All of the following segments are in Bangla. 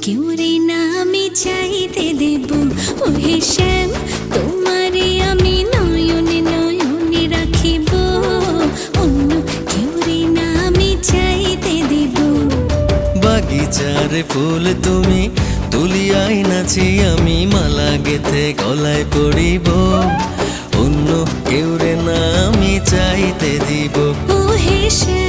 কেউ রে না আমি চাইতে দেব। ও হে শ্যাম, তোমারে আমি নয়নে নয়নে রাখিব, অন্য কেউ রে না আমি চাইতে দেব। বাগিচার ফুল তুমি তুলিয়াই নাচি আমি মালা গেথে গলায় পড়িব, অন্য কেউ রে না আমি চাইতে দিব। ও হে শ্যাম,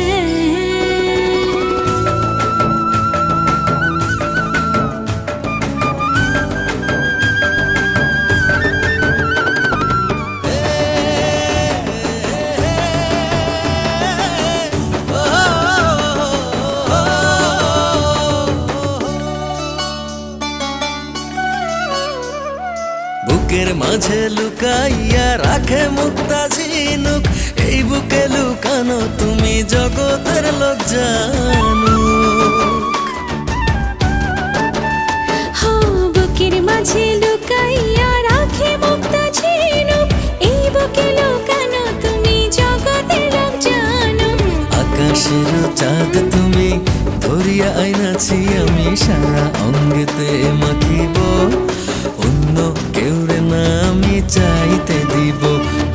বুকের মাঝে লুকাইয়া রাখে মুক্তা ঝিনুক, এই বুকে লুকানো তুমি জগতের লোক জানুক। হো বুকের মাঝে লুকাইয়া রাখে মুক্তা ঝিনুক, এই বুকে লুকানো তুমি জগতের লোক জানো। আকাশের চাঁদ তুমি ধরিয়া আইনাছি আমি সারা অঙ্গেতে মাখিব, অন্য কেউ রে না আমি চাইতে দিব।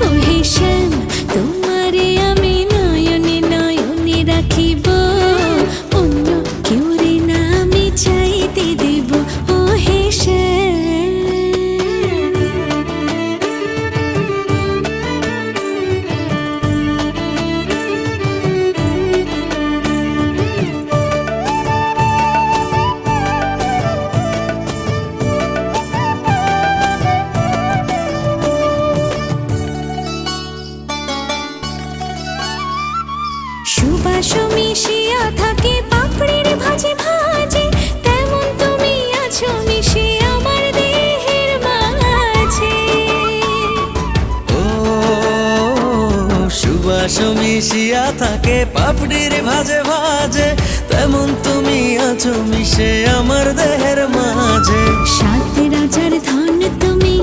ও হে শ্যাম, তোমারে আমি নয়নে নয়নে রাখিব, অন্য কেউ রে না আমি চাইতে দেব। ও হে শ্যাম, সুবাস মিশিয়া থাকে পাপড়ির ভাজে ভাজে, তেমন তুমি আছো মিশে আমার দেহের মাঝে। ও সুবাস মিশিয়া থাকে পাপড়ির ভাজে ভাজে, তেমন তুমি আছো মিশে আমার দেহের মাঝে। সাত রাজার ধন তুমি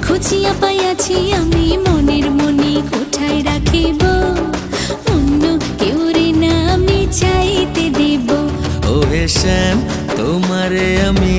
খুঁজিয়া পাইয়াছি আমি মনের মনে কোঠায় রাখিব, অন্য কেউ রে না আমি চাইতে দেব। ও হে শ্যাম, তোমারে আমি